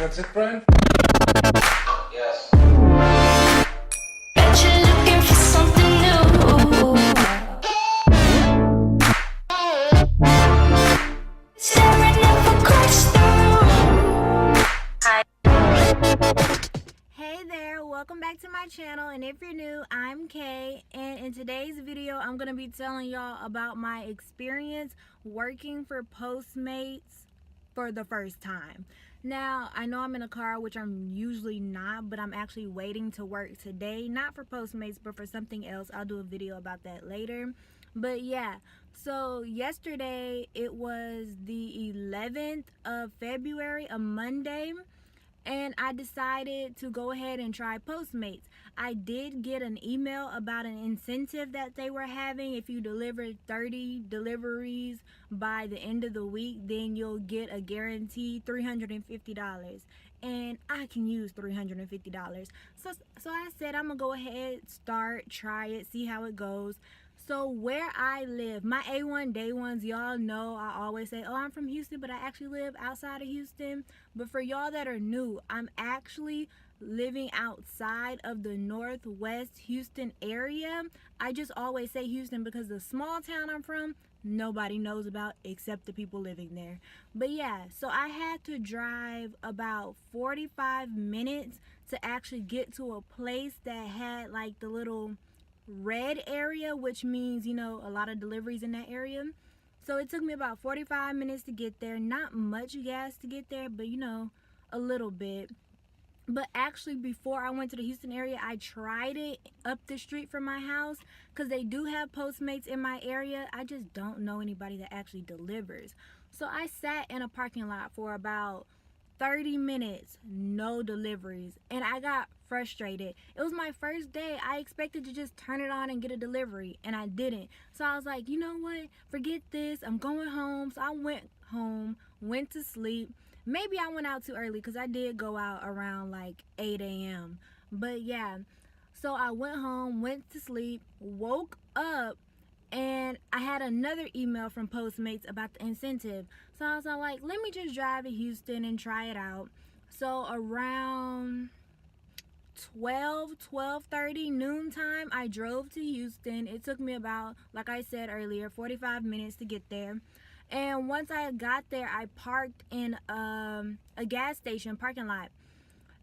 That's it, Brian? Yes. Bet you're looking for something new. Staring up across the room. Hey there, welcome back to my channel, and if you're new, I'm Kay, and in today's video I'm going to be telling y'all about my experience working for Postmates for the first time. Now, I know I'm in a car, which I'm usually not, but I'm actually waiting to work today, not for Postmates, but for something else. I'll do a video about that later. But yeah, so yesterday, it was the 11th of February, a Monday, and I decided to go ahead and try Postmates. I did get an email about an incentive that they were having. If you deliver 30 deliveries by the end of the week, then you'll get a guaranteed $350. And I can use $350. So I said I'm gonna go ahead, start, try it, see how it goes. So where I live, my A1 day ones, y'all know I always say, oh, I'm from Houston, but I actually live outside of Houston. But for y'all that are new, I'm actually living outside of the Northwest Houston area. I just always say Houston because the small town I'm from, nobody knows about except the people living there. But yeah, so I had to drive about 45 minutes to actually get to a place that had like the little red area, which means, you know, a lot of deliveries in that area. So it took me about 45 minutes to get there. Not much gas to get there, but you know, a little bit. But actually, before I went to the Houston area, I tried it up the street from my house because they do have Postmates in my area. I just don't know anybody that actually delivers. So I sat in a parking lot for about 30 minutes, no deliveries, and I got frustrated. It was my first day. I expected to just turn it on and get a delivery, and I didn't. So I was like, you know what, forget this, I'm going home. So I went home, went to sleep. Maybe I went out too early because I did go out around like 8 a.m. But yeah, so I went home, went to sleep, woke up, and I had another email from Postmates about the incentive. So I was like, let me just drive to Houston and try it out. So around 12:30 noontime, I drove to Houston. It took me about, like I said earlier, 45 minutes to get there. And once I got there, I parked in a gas station parking lot.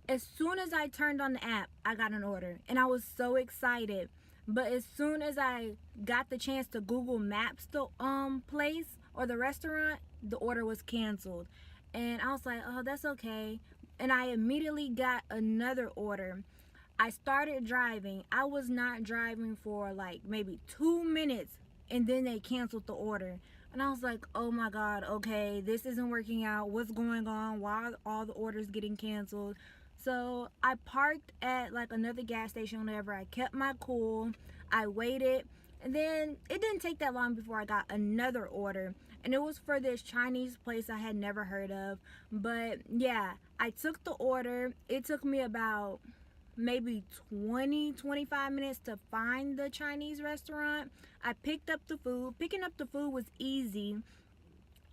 As soon as I turned on the app, I got an order, and I was so excited. But as soon as I got the chance to Google Maps the place or the restaurant, the order was canceled. And I was like, oh, that's okay. And I immediately got another order. I started driving. I was not driving for like maybe 2 minutes, and then they canceled the order. And I was like, oh my God, okay, this isn't working out. What's going on? Why are all the orders getting canceled? So I parked at like another gas station, whatever. I kept my cool. I waited. And then it didn't take that long before I got another order. And it was for this Chinese place I had never heard of. But yeah, I took the order. It took me about maybe 20-25 minutes to find the Chinese restaurant. I picked up the food. Picking up the food was easy.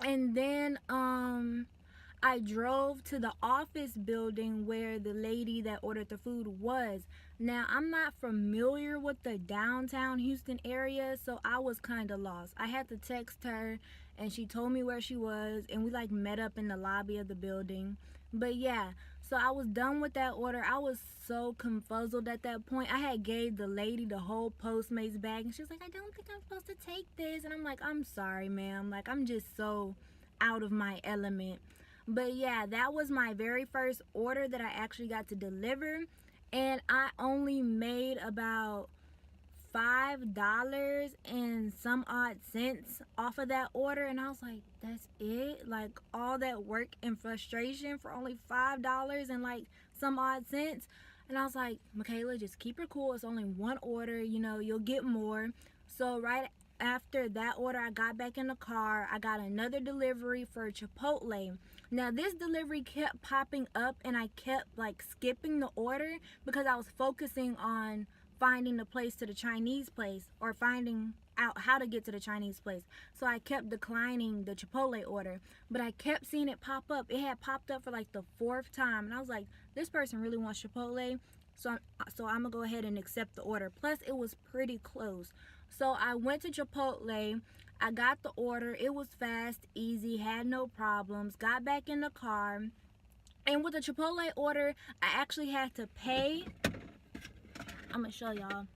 And then I drove to the office building where the lady that ordered the food was. Now, I'm not familiar with the downtown Houston area, so I was kind of lost. I had to text her, and she told me where she was, and we like met up in the lobby of the building. But yeah, so I was done with that order. I was so confuzzled at that point. I had gave the lady the whole Postmates bag, and she was like, I don't think I'm supposed to take this. And I'm like, I'm sorry, ma'am. Like, I'm just so out of my element. But yeah, that was my very first order that I actually got to deliver, and I only made about $5 and some odd cents off of that order. And I was like, that's it? Like, all that work and frustration for only $5 and like some odd cents? And I was like, Michaela, just keep her cool. It's only one order, you know, you'll get more. So right after that order, I got back in the car. I got another delivery for Chipotle. Now, this delivery kept popping up, and I kept like skipping the order because I was focusing on finding the place to the Chinese place, or finding out how to get to the Chinese place. So I kept declining the Chipotle order, but I kept seeing it pop up. It had popped up for like the 4th time, and I was like, this person really wants Chipotle, so I'm gonna go ahead and accept the order. Plus, it was pretty close. So I went to Chipotle. I got the order. It was fast, easy, had no problems. Got back in the car, and with the Chipotle order, I actually had to pay. I'm gonna show y'all.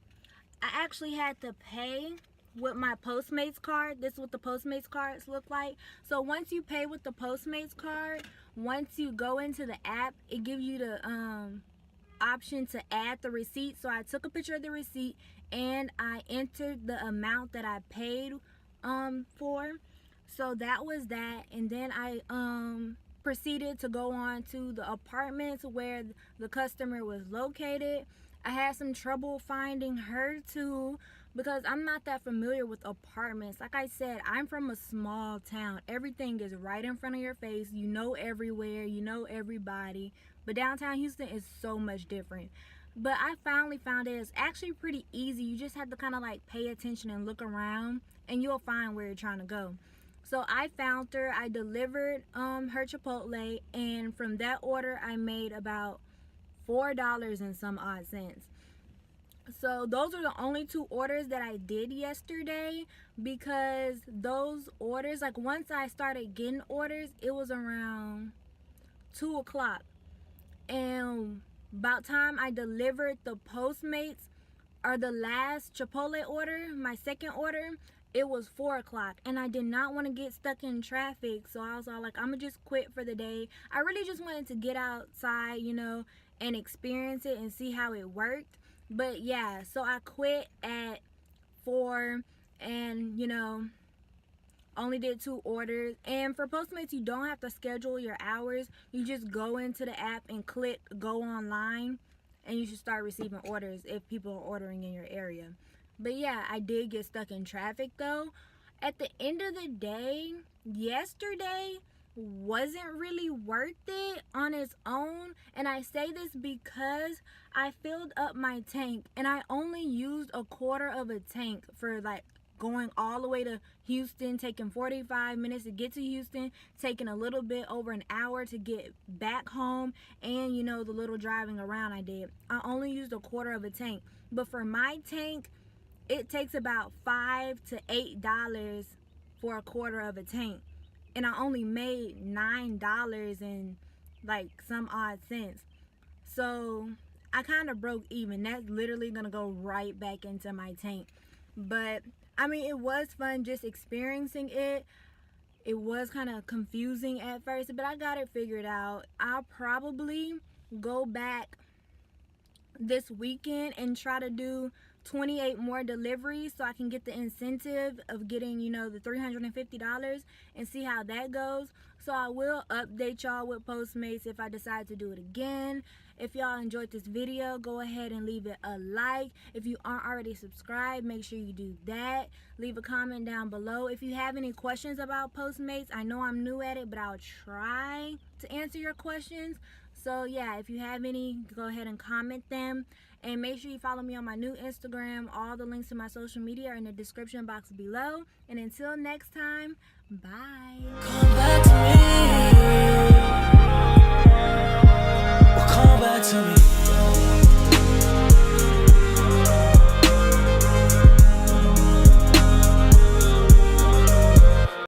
I actually had to pay with my Postmates card. This is what the Postmates cards look like. So once you pay with the Postmates card, once you go into the app, it gives you the option to add the receipt. So I took a picture of the receipt and I entered the amount that I paid for. So that was that, and then I proceeded to go on to the apartments where the customer was located. I had some trouble finding her too because I'm not that familiar with apartments. Like I said, I'm from a small town. Everything is right in front of your face. You know everywhere, you know everybody. But downtown Houston is so much different. But I finally found it. It's actually pretty easy. You just have to kind of like pay attention and look around, and you'll find where you're trying to go. So I found her. I delivered her Chipotle, and from that order I made about $4 and some odd cents. So those are the only 2 orders that I did yesterday, because those orders, like once I started getting orders, it was around 2 o'clock, and about time I delivered the Postmates or the last Chipotle order, my second order, it was 4 o'clock, and I did not want to get stuck in traffic. So I was all like, I'm gonna just quit for the day. I really just wanted to get outside, you know, and experience it and see how it worked. But yeah, so I quit at 4, and you know, only did 2 orders. And for Postmates, you don't have to schedule your hours. You just go into the app and click go online, and you should start receiving orders if people are ordering in your area. But yeah, I did get stuck in traffic though. At the end of the day, yesterday wasn't really worth it on its own. And I say this because I filled up my tank, and I only used a quarter of a tank for like going all the way to Houston, taking 45 minutes to get to Houston, taking a little bit over an hour to get back home, and you know, the little driving around I did. I only used a quarter of a tank. But for my tank, it takes about $5 to $8 for a quarter of a tank, and I only made $9 and like some odd cents. So I kind of broke even. That's literally gonna go right back into my tank. But I mean, it was fun just experiencing it. It was kind of confusing at first, but I got it figured out. I'll probably go back this weekend and try to do 28 more deliveries so I can get the incentive of getting, you know, the $350 and see how that goes. So I will update y'all with Postmates if I decide to do it again. If y'all enjoyed this video, go ahead and leave it a like. If you aren't already subscribed, make sure you do that. Leave a comment down below. If you have any questions about Postmates, I know I'm new at it, but I'll try to answer your questions. So yeah, if you have any, go ahead and comment them. And make sure you follow me on my new Instagram. All the links to my social media are in the description box below. And until next time, bye. Come back to me.